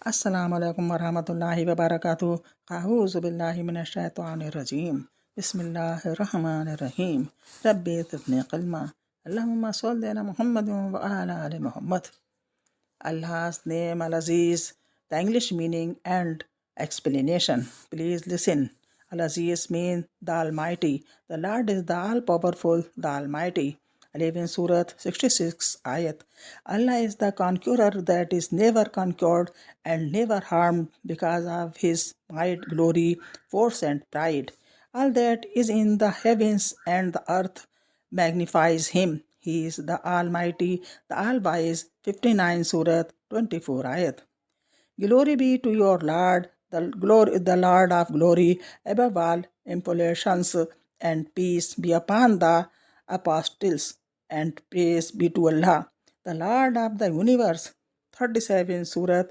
Assalamu alaikum warahmatullahi wabarakatuh. A'udhu billahi minash shaitanir rajim. Bismillahir rahmanir rahim. Rabbi zidni kalma. Allahumma salli ala Muhammadin wa ala ali Muhammad. Allah's name Al-Aziz, the English meaning and explanation. Please listen. Al-Aziz means the Almighty. The Lord is the All-Powerful, the Almighty. I live in Surah 66 ayat. Allah is the conqueror that is never conquered and never harmed because of his might, glory, force and pride. All that is in the heavens and the earth magnifies him. He is the Almighty, the All-Wise, 59 Surah 24 ayat. Glory be to your Lord, the Lord of glory, above all imputations, and peace be upon the apostles, and praise be to Allah, the Lord of the universe. 37 Surah